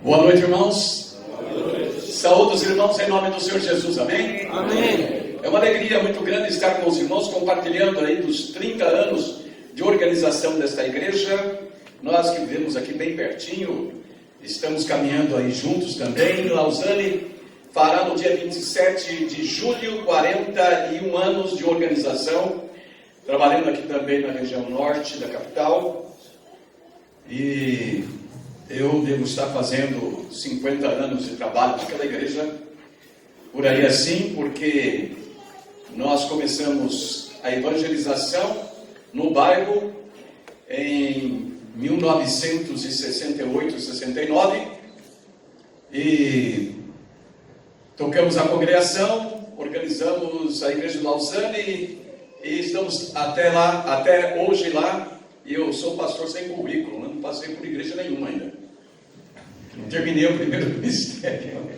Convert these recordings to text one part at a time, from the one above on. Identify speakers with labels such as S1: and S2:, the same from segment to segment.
S1: Boa noite, irmãos. Saúde os irmãos em nome do Senhor Jesus, amém?
S2: Amém.
S1: É uma alegria muito grande estar com os irmãos compartilhando aí dos 30 anos de organização desta igreja. Nós que vivemos aqui bem pertinho, estamos caminhando aí juntos também. Lausanne fará no dia 27 de julho 41 anos de organização, trabalhando aqui também na região norte da capital. E eu devo estar fazendo 50 anos de trabalho naquela igreja, por aí assim, porque nós começamos a evangelização no bairro em 1968, 69, e tocamos a congregação, organizamos a igreja de Lausanne e estamos até hoje lá. E eu sou pastor sem currículo, não passei por igreja nenhuma ainda. Não terminei o primeiro ministério.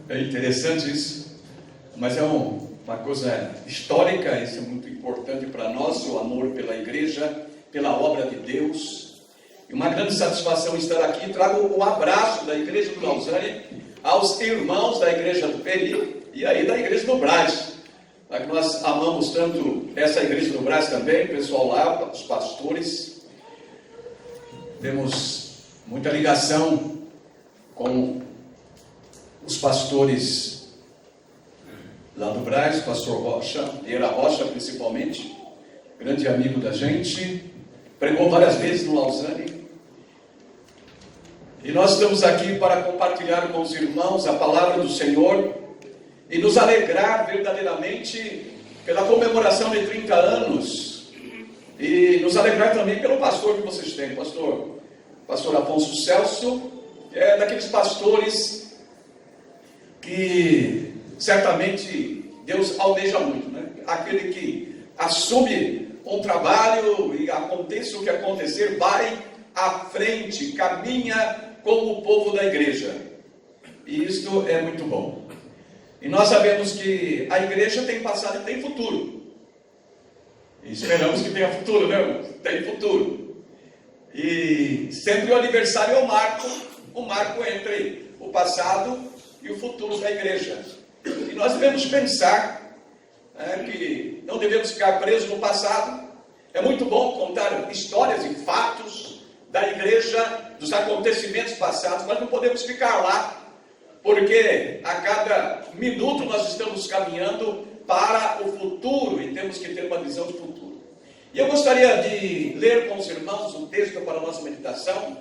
S1: É interessante isso, mas é uma coisa histórica. Isso é muito importante para nós, o amor pela igreja, pela obra de Deus. E uma grande satisfação estar aqui. Trago um abraço da igreja do Lausanne aos irmãos da igreja do Peri e aí da igreja do Brás. Nós amamos tanto essa igreja do Brás também, o pessoal lá, os pastores. Temos muita ligação com os pastores lá do Brás, o pastor Rocha, Vieira Rocha principalmente, grande amigo da gente, pregou várias vezes no Lausanne. E nós estamos aqui para compartilhar com os irmãos a palavra do Senhor e nos alegrar verdadeiramente pela comemoração de 30 anos e nos alegrar também pelo pastor que vocês têm, pastor Afonso Celso, é daqueles pastores que certamente Deus almeja muito, né? Aquele que assume um trabalho e aconteça o que acontecer, vai à frente, caminha como o povo da igreja, e isto é muito bom. E nós sabemos que a igreja tem passado e tem futuro. E esperamos que tenha futuro, né? Tem futuro. E sempre o aniversário é o marco entre o passado e o futuro da igreja. E nós devemos pensar que não devemos ficar presos no passado. É muito bom contar histórias e fatos da igreja, dos acontecimentos passados, mas não podemos ficar lá, porque a cada minuto nós estamos caminhando para o futuro e temos que ter uma visão de futuro. E eu gostaria de ler com os irmãos um texto para a nossa meditação,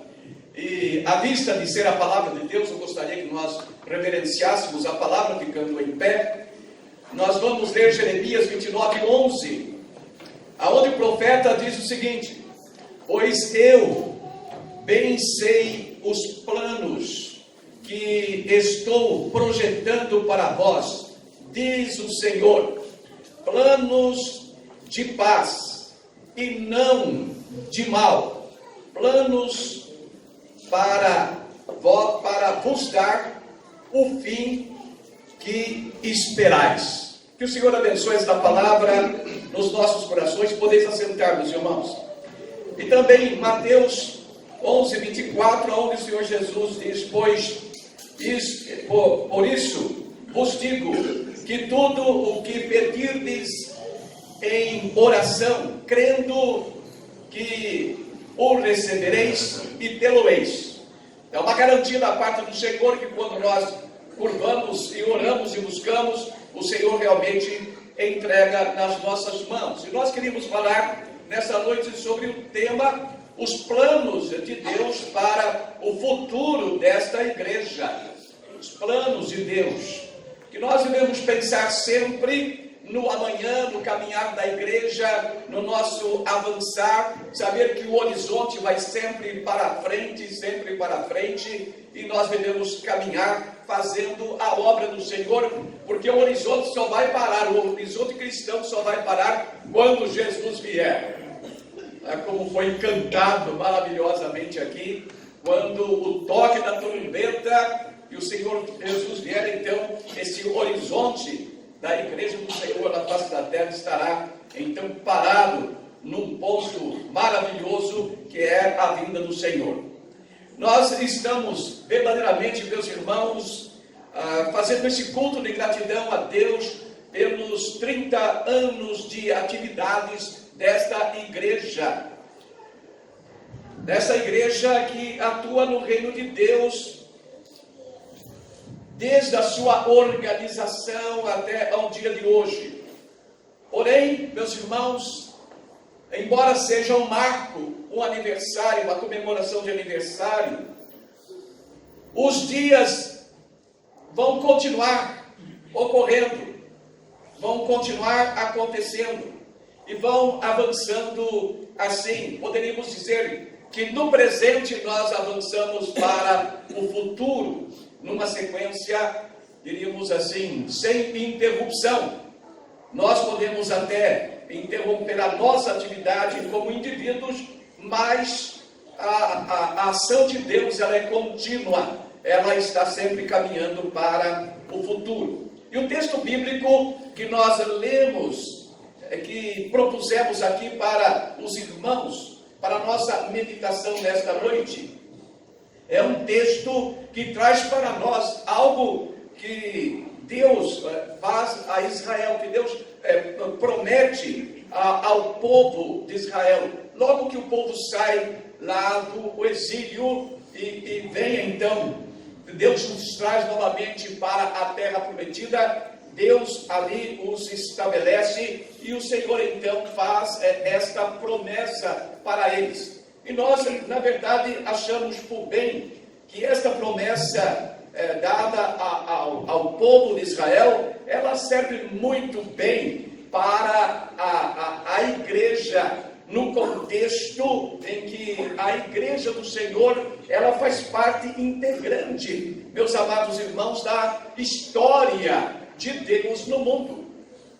S1: e à vista de ser a palavra de Deus, eu gostaria que nós reverenciássemos a palavra ficando em pé. Nós vamos ler Jeremias 29:11, aonde o profeta diz o seguinte: pois eu bem sei os planos que estou projetando para vós, diz o Senhor, planos de paz e não de mal, planos para vos dar o fim que esperais. Que o Senhor abençoe esta palavra nos nossos corações. Podeis assentar, meus irmãos. E também Mateus 11:24, onde o Senhor Jesus diz: por isso vos digo que tudo o que pedirdes em oração, crendo que o recebereis e tê-lo-eis. É uma garantia da parte do Senhor que quando nós curvamos e oramos e buscamos, o Senhor realmente entrega nas nossas mãos. E nós queríamos falar nessa noite sobre o tema os planos de Deus para o futuro desta igreja. Os planos de Deus, que nós devemos pensar sempre no amanhã, no caminhar da igreja, no nosso avançar, saber que o horizonte vai sempre para frente, e nós devemos caminhar fazendo a obra do Senhor, porque o horizonte só vai parar, o horizonte cristão só vai parar quando Jesus vier. Como foi cantado maravilhosamente aqui, quando o toque da trombeta e o Senhor Jesus vier, então esse horizonte da igreja do Senhor na face da terra estará então parado num ponto maravilhoso que é a vinda do Senhor. nós estamos verdadeiramente, meus irmãos, fazendo esse culto de gratidão a Deus pelos 30 anos de atividades desta igreja. Dessa igreja que atua no reino de Deus, desde a sua organização até ao dia de hoje. Porém, meus irmãos, embora seja um marco, um aniversário, uma comemoração de aniversário, os dias vão continuar ocorrendo, vão continuar acontecendo e vão avançando assim. Poderíamos dizer que no presente nós avançamos para o futuro, numa sequência, diríamos assim, sem interrupção. Nós podemos até interromper a nossa atividade como indivíduos, mas a ação de Deus, ela é contínua, ela está sempre caminhando para o futuro. E o texto bíblico que nós lemos, que propusemos aqui para os irmãos, para a nossa meditação nesta noite, é um texto que traz para nós algo que Deus faz a Israel, que Deus promete ao povo de Israel. Logo que o povo sai lá do exílio e vem então, Deus nos traz novamente para a terra prometida. Deus ali os estabelece e o Senhor então faz esta promessa para eles. E nós, na verdade, achamos por bem que esta promessa dada ao povo de Israel, ela serve muito bem para a igreja, no contexto em que a igreja do Senhor, ela faz parte integrante, meus amados irmãos, da história de Deus no mundo.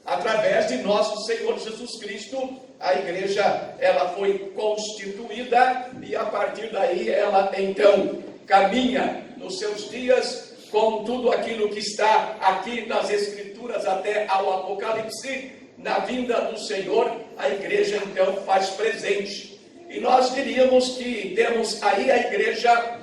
S1: Através de nosso Senhor Jesus Cristo, a igreja, ela foi constituída e a partir daí ela então caminha nos seus dias com tudo aquilo que está aqui nas Escrituras até ao Apocalipse. Na vinda do Senhor, a igreja então faz presente. E nós diríamos que temos aí a igreja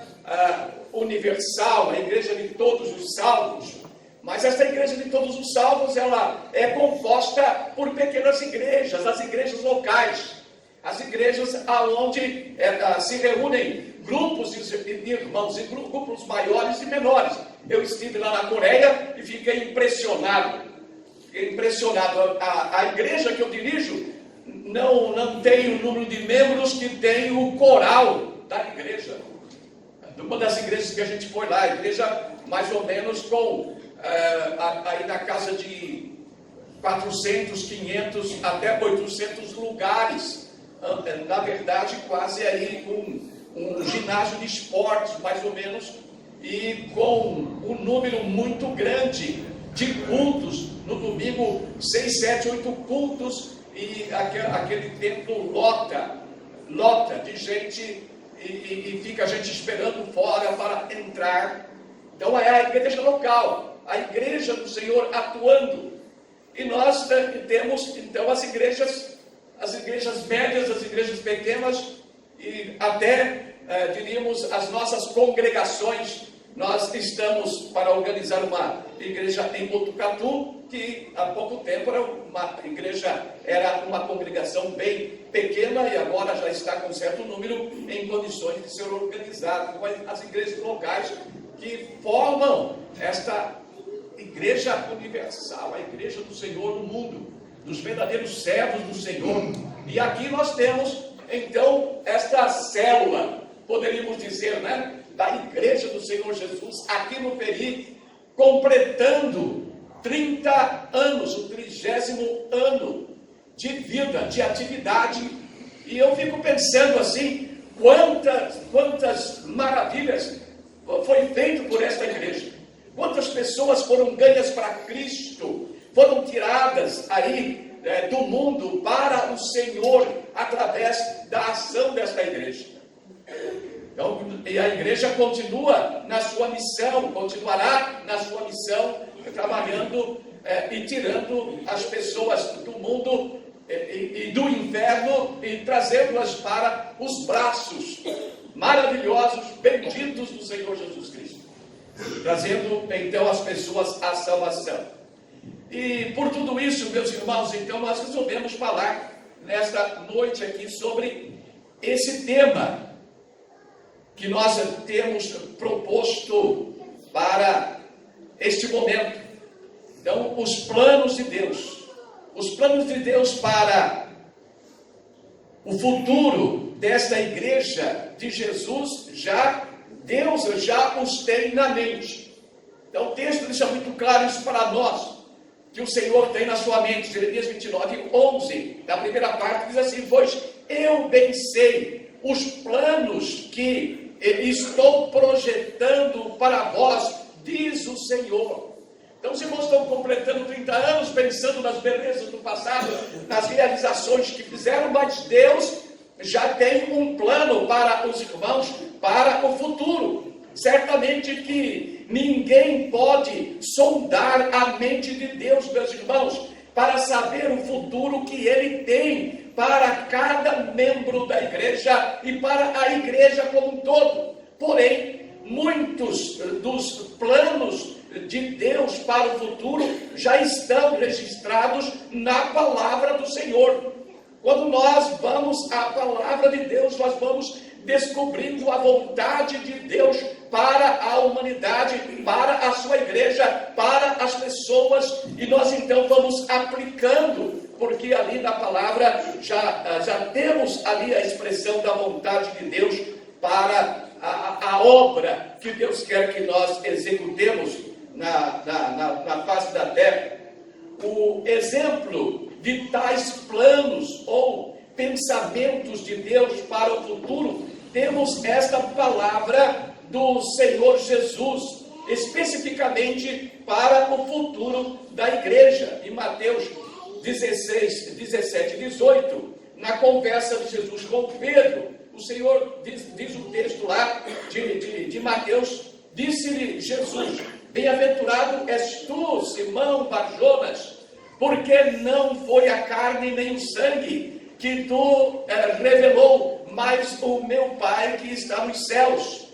S1: universal, a igreja de todos os salvos. Mas essa igreja de todos os salvos, ela é composta por pequenas igrejas, as igrejas locais, as igrejas aonde se reúnem grupos de irmãos, e grupos maiores e menores. Eu estive lá na Coreia e fiquei impressionado. A igreja que eu dirijo não tem o número de membros que tem o coral da igreja. Uma das igrejas que a gente foi lá, a igreja mais ou menos com aí na casa de 400, 500 até 800 lugares, na verdade quase aí um ginásio de esportes mais ou menos, e com um número muito grande de cultos, no domingo 6, 7, 8 cultos, e aquele templo lota de gente, e fica a gente esperando fora para entrar. Então é a igreja local, a igreja do Senhor atuando. E nós temos então as igrejas médias, as igrejas pequenas e até diríamos as nossas congregações. Nós estamos para organizar uma igreja em Botucatu, que há pouco tempo era uma congregação bem pequena e agora já está com certo número em condições de ser organizada. Então, as igrejas locais que formam esta igreja universal, a igreja do Senhor no mundo, dos verdadeiros servos do Senhor. E aqui nós temos então esta célula, poderíamos dizer, né, da igreja do Senhor Jesus, aqui no Peri, completando 30 anos, o 30º ano de vida, de atividade. E eu fico pensando assim, quantas maravilhas foi feito por esta igreja, quantas pessoas foram ganhas para Cristo, foram tiradas aí do mundo para o Senhor, através da ação desta igreja. Então, e a igreja continua na sua missão, continuará na sua missão, trabalhando e tirando as pessoas do mundo e do inferno e trazendo-as para os braços maravilhosos, benditos do Senhor Jesus Cristo, trazendo então as pessoas à salvação. E por tudo isso, meus irmãos, então nós resolvemos falar nesta noite aqui sobre esse tema que nós temos proposto para este momento. Então, os planos de Deus. Os planos de Deus para o futuro desta igreja de Jesus, Deus já os tem na mente. Então, o texto deixa muito claro isso para nós, que o Senhor tem na sua mente. Jeremias 29, 11, na primeira parte, diz assim: pois eu bem sei os planos que estou projetando para vós, diz o Senhor. Então, os irmãos estão completando 30 anos, pensando nas belezas do passado, nas realizações que fizeram, mas Deus já tem um plano para os irmãos, para o futuro. Certamente que ninguém pode sondar a mente de Deus, meus irmãos, para saber o futuro que Ele tem para cada membro da igreja e para a igreja como um todo. Porém, muitos dos planos de Deus para o futuro já estão registrados na palavra do Senhor. Quando nós vamos à palavra de Deus, nós vamos descobrindo a vontade de Deus para a humanidade, para a sua igreja, para as pessoas, e nós então vamos aplicando, porque ali na palavra já temos ali a expressão da vontade de Deus para a obra que Deus quer que nós executemos na face da terra. O exemplo de tais planos ou pensamentos de Deus para o futuro, temos esta palavra do Senhor Jesus, especificamente para o futuro da igreja. Em Mateus 16, 17 e 18, na conversa de Jesus com Pedro, o Senhor diz o texto lá de Mateus, disse-lhe Jesus: bem-aventurado és tu, Simão Barjonas, porque não foi a carne nem o sangue que tu revelou, mas o meu Pai que está nos céus.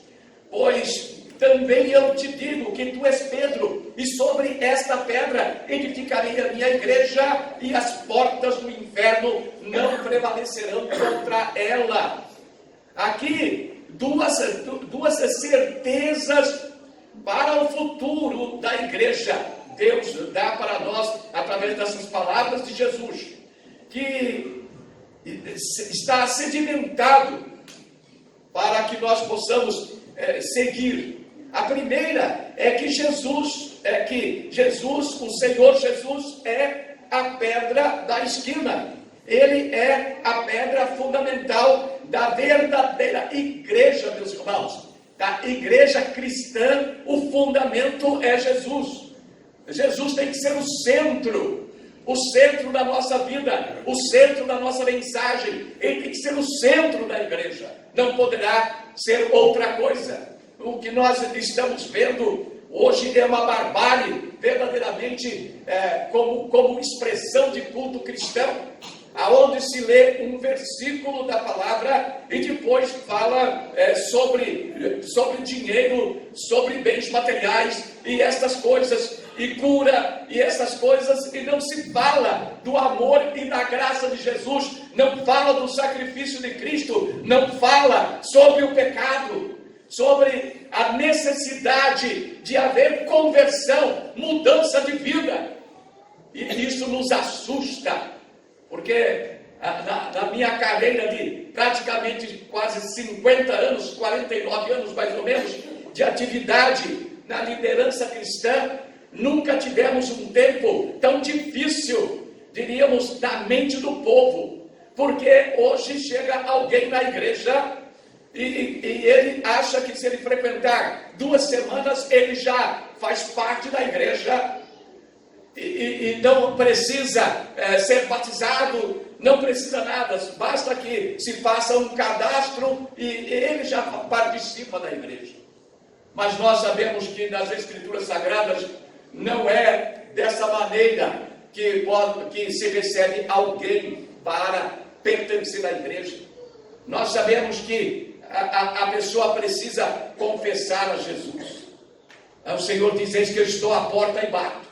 S1: Pois também eu te digo que tu és Pedro, e sobre esta pedra edificarei a minha igreja, e as portas do inferno não prevalecerão contra ela. Aqui, duas certezas para o futuro da igreja. Deus dá para nós, através dessas palavras de Jesus, que está sedimentado para que nós possamos seguir. A primeira é que Jesus, o Senhor Jesus é a pedra da esquina. Ele é a pedra fundamental da verdadeira igreja, meus irmãos. Da igreja cristã, o fundamento é Jesus. Jesus tem que ser o centro da nossa vida, o centro da nossa mensagem. Ele tem que ser o centro da igreja. Não poderá ser outra coisa. O que nós estamos vendo hoje é uma barbárie, verdadeiramente, como expressão de culto cristão, aonde se lê um versículo da palavra e depois fala sobre dinheiro, sobre bens materiais e estas coisas, e cura e essas coisas, e não se fala do amor e da graça de Jesus, não fala do sacrifício de Cristo, não fala sobre o pecado, sobre a necessidade de haver conversão, mudança de vida. E isso nos assusta, porque na minha carreira de praticamente quase 50 anos, 49 anos mais ou menos, de atividade na liderança cristã, nunca tivemos um tempo tão difícil, diríamos, na mente do povo, porque hoje chega alguém na igreja e ele acha que se ele frequentar 2 semanas, ele já faz parte da igreja, e não precisa ser batizado, não precisa nada, basta que se faça um cadastro e ele já participa da igreja. Mas nós sabemos que nas Escrituras Sagradas não é dessa maneira que se recebe alguém para pertencer à igreja. Nós sabemos que a pessoa precisa confessar a Jesus. O Senhor diz: eis que eu estou à porta e bato.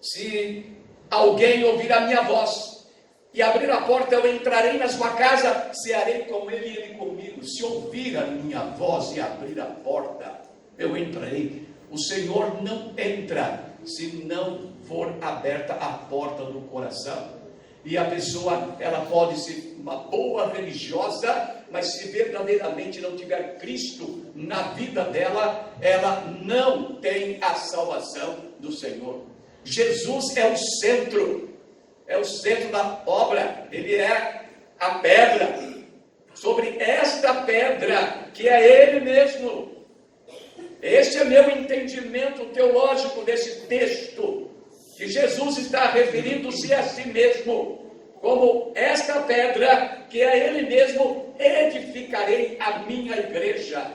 S1: Se alguém ouvir a minha voz e abrir a porta, eu entrarei na sua casa, cearei com ele e ele comigo. Se ouvir a minha voz e abrir a porta, eu entrarei. O Senhor não entra se não for aberta a porta do coração. E a pessoa, ela pode ser uma boa religiosa, mas se verdadeiramente não tiver Cristo na vida dela, ela não tem a salvação do Senhor. Jesus é o centro da obra, ele é a pedra. Sobre esta pedra, que é ele mesmo. Este é meu entendimento teológico desse texto, que Jesus está referindo-se a si mesmo, como esta pedra, que é ele mesmo, edificarei a minha igreja.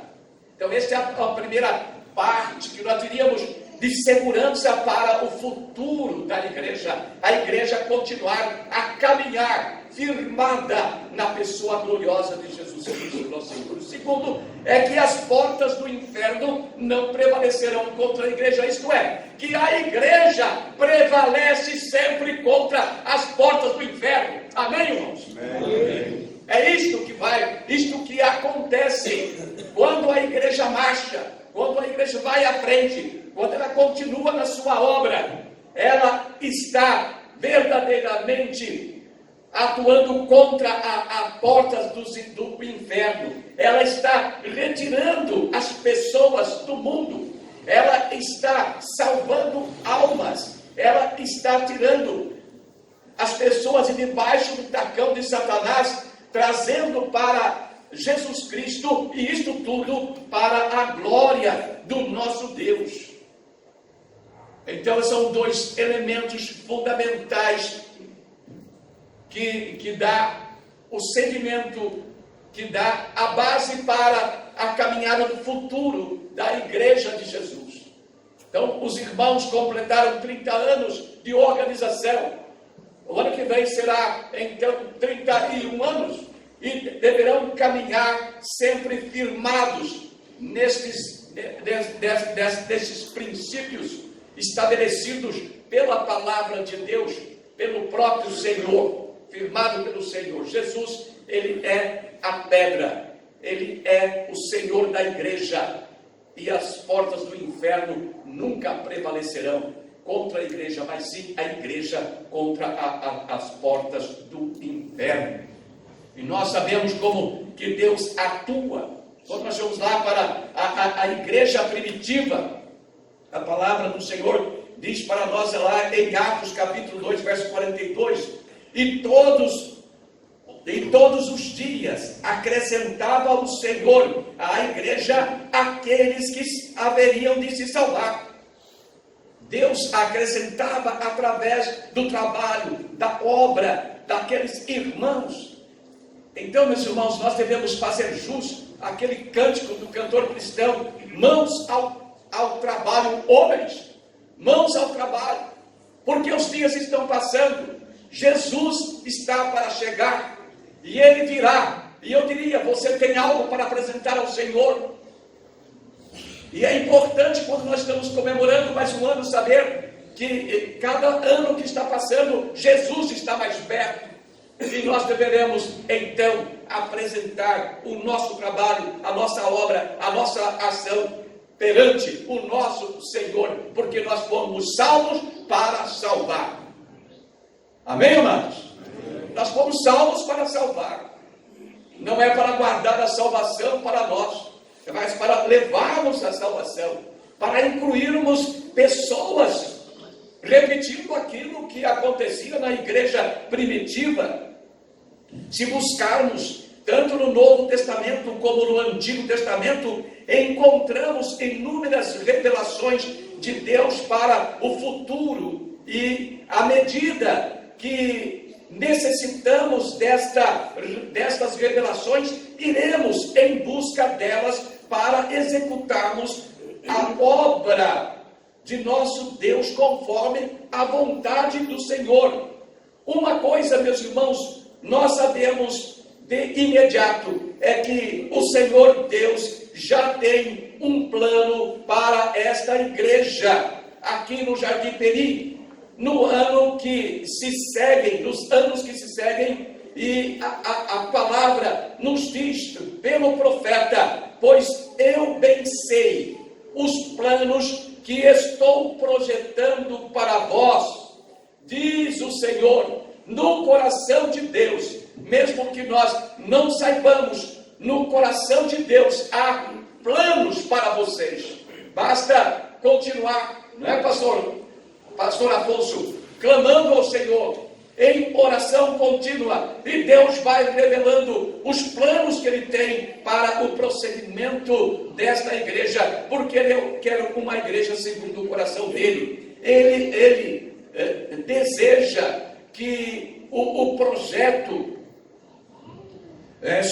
S1: Então essa é a primeira parte que nós diríamos de segurança para o futuro da igreja. A igreja continuar a caminhar firmada na pessoa gloriosa de Jesus Cristo, nosso Senhor. O segundo é que as portas do inferno não prevalecerão contra a igreja, isto é, que a igreja prevalece sempre contra as portas do inferno. Amém, irmãos? Amém. É isto que acontece quando a igreja marcha, quando a igreja vai à frente, quando ela continua na sua obra, ela está verdadeiramente atuando contra as portas do inferno. Ela está retirando as pessoas do mundo. Ela está salvando almas. Ela está tirando as pessoas de debaixo do tacão de Satanás, trazendo para Jesus Cristo, e isto tudo para a glória do nosso Deus. Então são dois elementos fundamentais que dá o sedimento, que dá a base para a caminhada do futuro da igreja de Jesus. Então os irmãos completaram 30 anos de organização. O ano que vem será então 31 anos e deverão caminhar sempre firmados nesses princípios estabelecidos pela palavra de Deus, pelo próprio Senhor, firmado pelo Senhor. Jesus, ele é a pedra, ele é o Senhor da igreja, e as portas do inferno nunca prevalecerão contra a igreja, mas sim a igreja contra as portas do inferno. E nós sabemos como que Deus atua. Quando nós vamos lá para a igreja primitiva, a palavra do Senhor diz para nós lá em Atos capítulo 2, verso 42, e todos os dias acrescentava o Senhor à igreja aqueles que haveriam de se salvar. Deus acrescentava através do trabalho, da obra daqueles irmãos. Então, meus irmãos, nós devemos fazer jus àquele cântico do cantor cristão: mãos ao trabalho, homens, mãos ao trabalho, porque os dias estão passando, Jesus está para chegar, e Ele virá, e eu diria, você tem algo para apresentar ao Senhor, e é importante quando nós estamos comemorando mais um ano, saber que cada ano que está passando, Jesus está mais perto, e nós deveremos então apresentar o nosso trabalho, a nossa obra, a nossa ação perante o nosso Senhor, porque nós fomos salvos para salvar. Amém, amados? Amém. Nós fomos salvos para salvar. Não é para guardar a salvação para nós, mas para levarmos a salvação, para incluirmos pessoas, repetindo aquilo que acontecia na igreja primitiva. Se buscarmos tanto no Novo Testamento como no Antigo Testamento, encontramos inúmeras revelações de Deus para o futuro, e à medida que necessitamos destas revelações, iremos em busca delas para executarmos a obra de nosso Deus conforme a vontade do Senhor. Uma coisa, meus irmãos, nós sabemos de imediato é que o Senhor Deus já tem um plano para esta igreja aqui no Jardim Peri, no ano que se seguem, nos anos que se seguem, e a palavra nos diz pelo profeta: pois eu bem sei os planos que estou projetando para vós, diz o Senhor. No coração de Deus, mesmo que nós não saibamos, no coração de Deus há planos para vocês. Basta continuar, não é, pastor Afonso, clamando ao Senhor em oração contínua, e Deus vai revelando os planos que Ele tem para o procedimento desta igreja, porque Ele quer uma igreja segundo o coração dele. Ele deseja que o projeto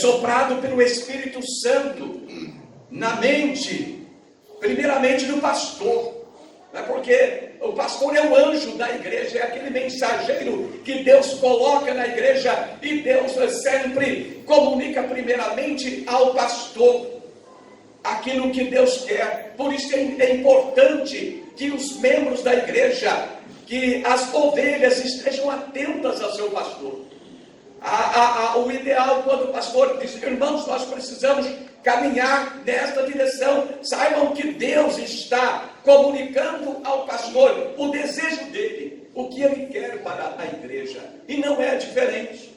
S1: soprado pelo Espírito Santo na mente, primeiramente do pastor, porque o pastor é o anjo da igreja, é aquele mensageiro que Deus coloca na igreja, e Deus sempre comunica primeiramente ao pastor aquilo que Deus quer. Por isso é importante que os membros da igreja, que as ovelhas estejam atentas ao seu pastor. O ideal, quando o pastor diz: irmãos, nós precisamos caminhar nesta direção, saibam que Deus está comunicando ao pastor o desejo dele, o que ele quer para a igreja, e não é diferente.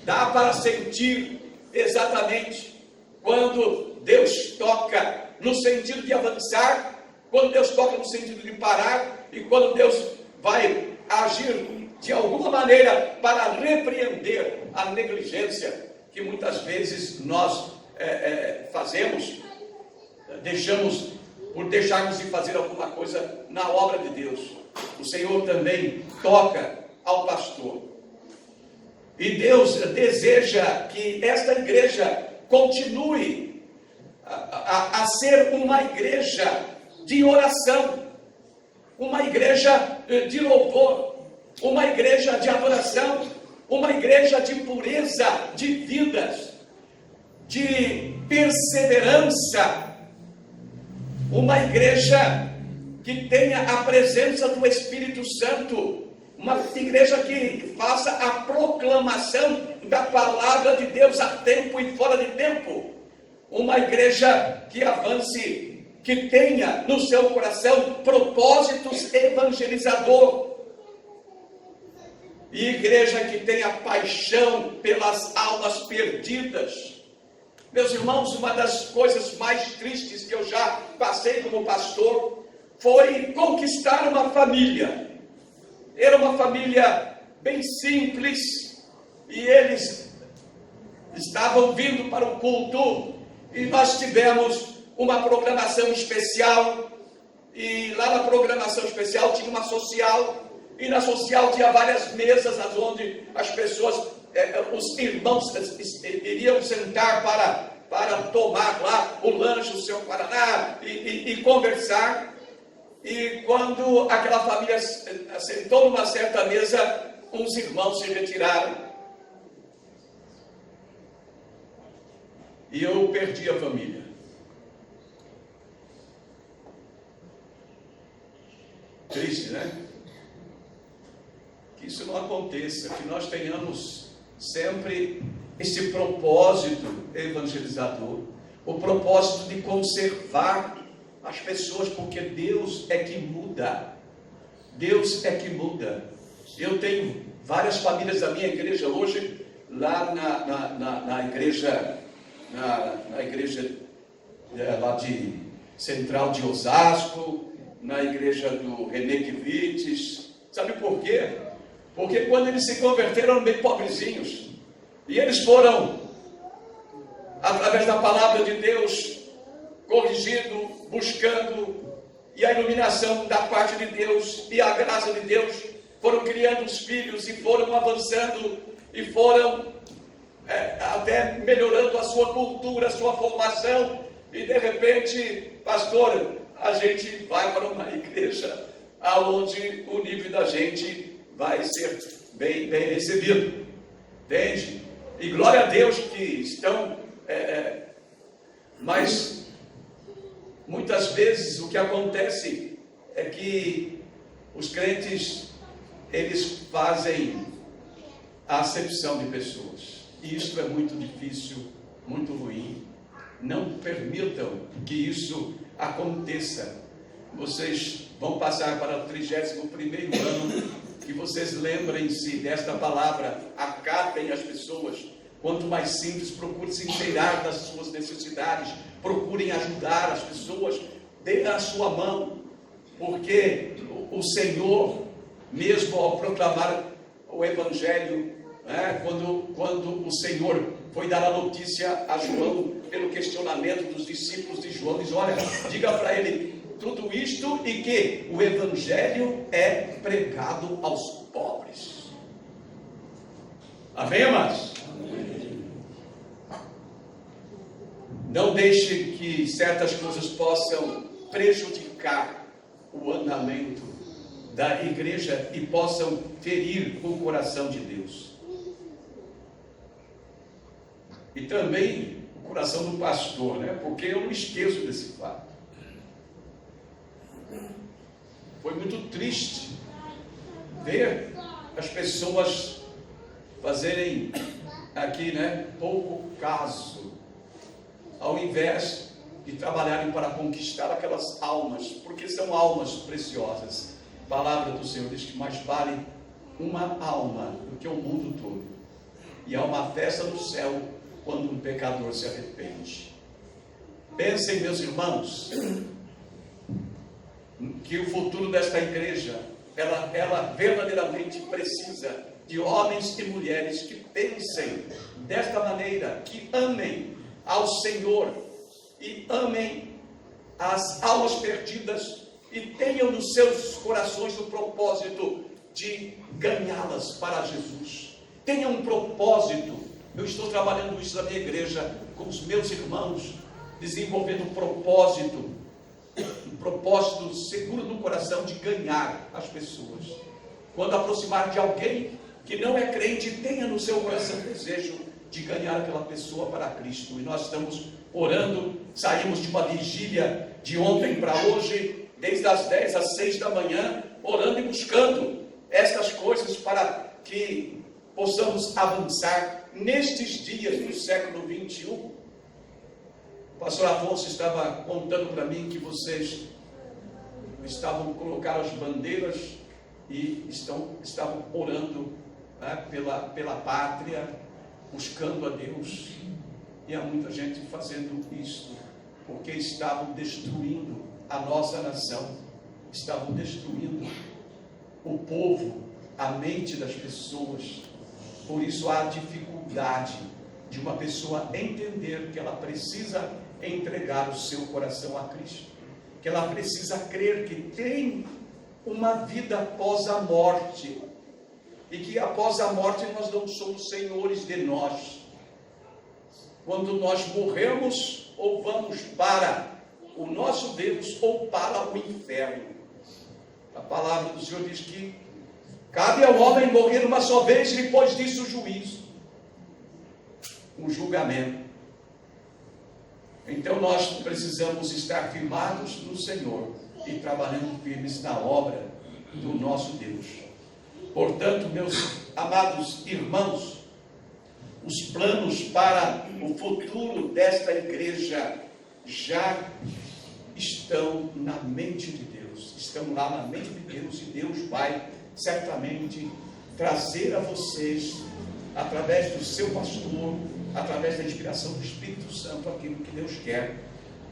S1: Dá para sentir exatamente quando Deus toca no sentido de avançar, quando Deus toca no sentido de parar, e quando Deus vai agir de alguma maneira para repreender a negligência que muitas vezes nós fazemos, por deixarmos de fazer alguma coisa na obra de Deus. O Senhor também toca ao pastor. E Deus deseja que esta igreja continue a ser uma igreja de oração, uma igreja de louvor, uma igreja de adoração, uma igreja de pureza de vidas, de perseverança, uma igreja que tenha a presença do Espírito Santo, uma igreja que faça a proclamação da palavra de Deus a tempo e fora de tempo, uma igreja que avance, que tenha no seu coração propósitos evangelizador, e igreja que tenha paixão pelas almas perdidas. Meus irmãos, uma das coisas mais tristes que eu já passei como pastor foi conquistar uma família. Era uma família bem simples, e eles estavam vindo para o culto, e nós tivemos uma programação especial, e lá na programação especial tinha uma social, e na social tinha várias mesas onde as pessoas, os irmãos iriam sentar para tomar lá o lanche, o seu guaraná, e conversar. E quando aquela família sentou numa certa mesa, uns irmãos se retiraram, e eu perdi a família. Triste, né? Que isso não aconteça, que nós tenhamos sempre esse propósito evangelizador, o propósito de conservar as pessoas, porque Deus é que muda. Deus é que muda. Eu tenho várias famílias da minha igreja hoje, lá na igreja, na igreja lá de Central de Osasco, na igreja do René Kivites. Sabe por quê? Porque quando eles se converteram, eram bem pobrezinhos, e eles foram, através da palavra de Deus, corrigindo, buscando, e a iluminação da parte de Deus, e a graça de Deus, foram criando os filhos, e foram avançando, e foram até melhorando a sua cultura, a sua formação, e de repente, pastor, a gente vai para uma igreja onde o nível da gente vai ser bem recebido, entende? E glória a Deus que estão, mas muitas vezes o que acontece é que os crentes, eles fazem a acepção de pessoas. E isso é muito difícil, muito ruim. Não permitam que isso aconteça. Vocês vão passar para o 31º ano, que vocês lembrem-se desta palavra, acatem as pessoas. Quanto mais simples, procure se inteirar das suas necessidades, procurem ajudar as pessoas, dê a sua mão, porque o Senhor, mesmo ao proclamar o Evangelho, quando o Senhor foi dar a notícia a João, pelo questionamento dos discípulos de João, diz: olha, diga para ele tudo isto e que o Evangelho é pregado aos pobres. Amém, amados? Amém. Não deixe que certas coisas possam prejudicar o andamento da igreja e possam ferir o coração de Deus. E também o coração do pastor, porque eu não esqueço desse fato. Foi muito triste ver as pessoas fazerem aqui, pouco caso, ao invés de trabalharem para conquistar aquelas almas, porque são almas preciosas. A palavra do Senhor diz que mais vale uma alma do que o mundo todo. E há uma festa no céu quando um pecador se arrepende. Pensem, meus irmãos, que o futuro desta igreja, ela verdadeiramente precisa de homens e mulheres que pensem desta maneira, que amem ao Senhor e amem as almas perdidas e tenham nos seus corações o propósito de ganhá-las para Jesus. Tenham um propósito. Eu estou trabalhando isso na minha igreja com os meus irmãos, desenvolvendo um propósito seguro no coração de ganhar as pessoas. Quando aproximar de alguém que não é crente, tenha no seu coração o desejo de ganhar aquela pessoa para Cristo. E nós estamos orando, saímos de uma vigília de ontem para hoje, desde as 10 às 6 da manhã, orando e buscando estas coisas para que possamos avançar nestes dias do século 21. O pastor Afonso estava contando para mim que vocês estavam colocando as bandeiras e estavam orando pela pátria, buscando a Deus. E há muita gente fazendo isso, porque estavam destruindo a nossa nação, estavam destruindo o povo, a mente das pessoas. Por isso há dificuldade de uma pessoa entender que ela precisa entregar o seu coração a Cristo, que ela precisa crer que tem uma vida após a morte, e que após a morte nós não somos senhores de nós. Quando nós morremos, ou vamos para o nosso Deus, ou para o inferno. A palavra do Senhor diz que cabe ao homem morrer uma só vez, e depois disso o juízo, o julgamento. Então nós precisamos estar firmados no Senhor e trabalhando firmes na obra do nosso Deus. Portanto, meus amados irmãos, os planos para o futuro desta igreja já estão na mente de Deus, estão lá na mente de Deus, e Deus vai certamente trazer a vocês, através do seu pastor, através da inspiração do Espírito Santo, aquilo que Deus quer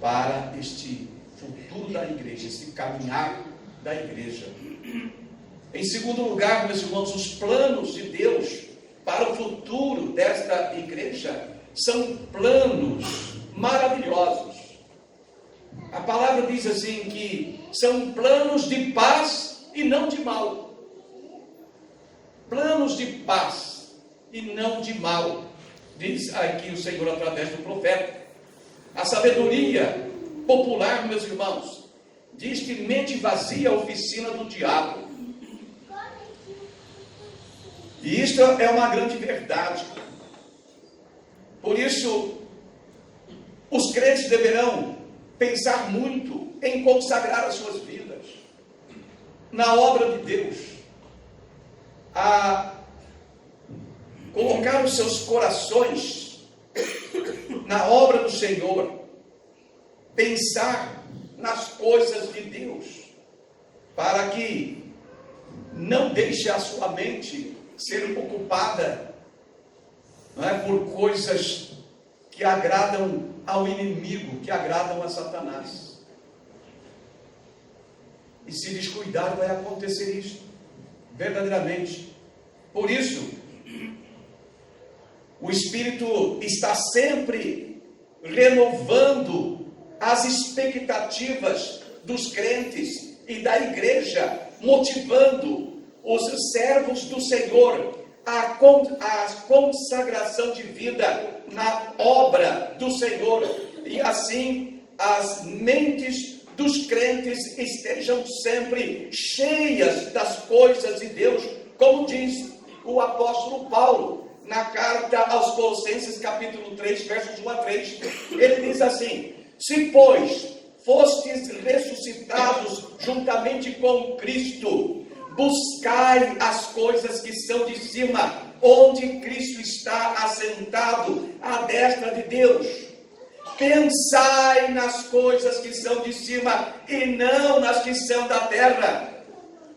S1: para este futuro da igreja, esse caminhar da igreja. Em segundo lugar, meus irmãos, os planos de Deus para o futuro desta igreja são planos maravilhosos. A palavra diz assim que são planos de paz e não de mal. Planos de paz e não de mal, diz aqui o Senhor através do profeta. A sabedoria popular, meus irmãos, diz que mente vazia é a oficina do diabo. E isto é uma grande verdade. Por isso, os crentes deverão pensar muito em consagrar as suas vidas na obra de Deus, a colocar os seus corações na obra do Senhor, pensar nas coisas de Deus, para que não deixe a sua mente ser ocupada, não é, por coisas que agradam ao inimigo, que agradam a Satanás. E se descuidar, vai acontecer isso, verdadeiramente. Por isso, o Espírito está sempre renovando as expectativas dos crentes e da igreja, motivando os servos do Senhor a consagração de vida na obra do Senhor, e assim as mentes dos crentes estejam sempre cheias das coisas de Deus, como diz o apóstolo Paulo na carta aos Colossenses, capítulo 3, versos 1 a 3. Ele diz assim: se, pois, fostes ressuscitados juntamente com Cristo, buscai as coisas que são de cima, onde Cristo está assentado à destra de Deus. Pensai nas coisas que são de cima e não nas que são da terra,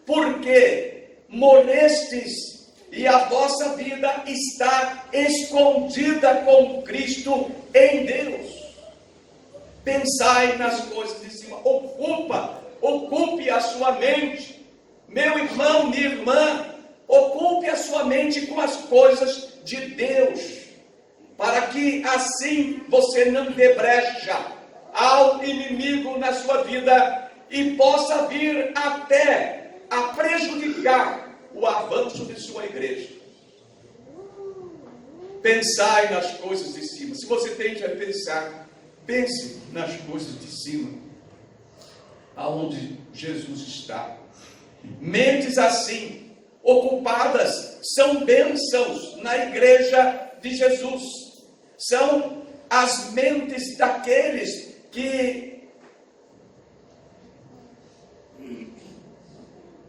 S1: porque morrestes e a vossa vida está escondida com Cristo em Deus. Pensai nas coisas de cima. Ocupe a sua mente, meu irmão, minha irmã, ocupe a sua mente com as coisas de Deus, para que assim você não dê brecha ao inimigo na sua vida e possa vir até a prejudicar o avanço de sua igreja. Pensai nas coisas de cima. Se você tem que pensar, pense nas coisas de cima, aonde Jesus está. Mentes assim, ocupadas, são bênçãos na igreja de Jesus. São as mentes daqueles que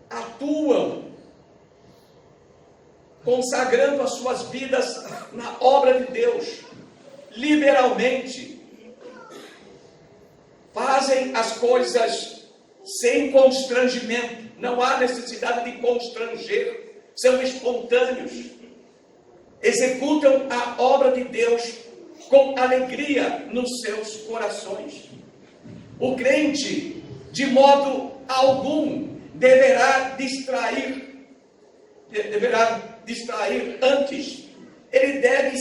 S1: atuam, consagrando as suas vidas na obra de Deus, liberalmente, fazem as coisas sem constrangimento, não há necessidade de constranger, são espontâneos, executam a obra de Deus com alegria nos seus corações. O crente, de modo algum, deverá distrair antes, ele deve